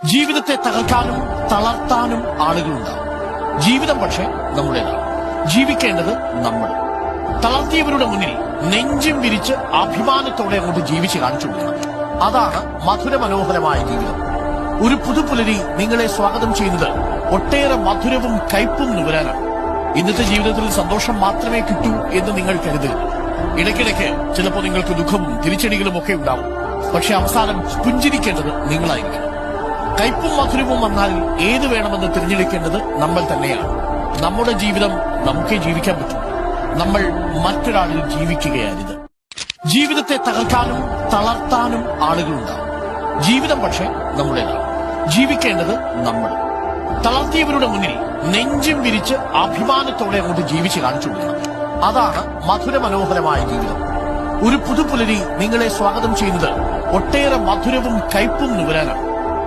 ജീവിതത്തെ തകർക്കാനും തളർത്താനും ആളുകളുണ്ടാവും. ജീവിതം പക്ഷേ നമ്മുടേതാണ്. ജീവിക്കേണ്ടത് നമ്മൾ. തളർത്തിയവരുടെ മുന്നിൽ നെഞ്ചും വിരിച്ച് അഭിമാനത്തോടെ അങ്ങോട്ട് ജീവിച്ച് കാണിച്ചു കൊടുക്കണം. അതാണ് മധുര മനോഹരമായ ജീവിതം. ഒരു പുതുപുലരി നിങ്ങളെ സ്വാഗതം ചെയ്യുന്നത് ഒട്ടേറെ മധുരവും കയ്പും നുകരാനാണ്. ഇന്നത്തെ ജീവിതത്തിൽ സന്തോഷം മാത്രമേ കിട്ടൂ എന്ന് നിങ്ങൾ കരുതരുത്. ഇടയ്ക്കിടയ്ക്ക് ചിലപ്പോൾ നിങ്ങൾക്ക് ദുഃഖവും തിരിച്ചടികളും ഒക്കെ ഉണ്ടാവും. പക്ഷെ അവസാനം പുഞ്ചിരിക്കേണ്ടത് നിങ്ങളായിരിക്കണം. കയ്പും മധുരവും വന്നാൽ ഏത് വേണമെന്ന് തിരഞ്ഞെടുക്കേണ്ടത് നമ്മൾ തന്നെയാണ്. നമ്മുടെ ജീവിതം നമുക്കേ ജീവിക്കാൻ പറ്റും. നമ്മൾ മറ്റൊരാളിൽ ജീവിക്കുകയാണിത്. ജീവിതത്തെ തകർക്കാനും തളർത്താനും ആളുകളുണ്ടാവും. ജീവിതം പക്ഷേ നമ്മുടേതാണ്. ജീവിക്കേണ്ടത് നമ്മൾ. തളർത്തിയവരുടെ മുന്നിൽ നെഞ്ചും വിരിച്ച് അഭിമാനത്തോടെ അങ്ങോട്ട് ജീവിച്ച് കാണിച്ചു കൊടുക്കണം. അതാണ് മധുര മനോഹരമായ ജീവിതം. ഒരു പുതുപുലരി നിങ്ങളെ സ്വാഗതം ചെയ്യുന്നത് ഒട്ടേറെ മധുരവും കയ്പും നുകരാനാണ്.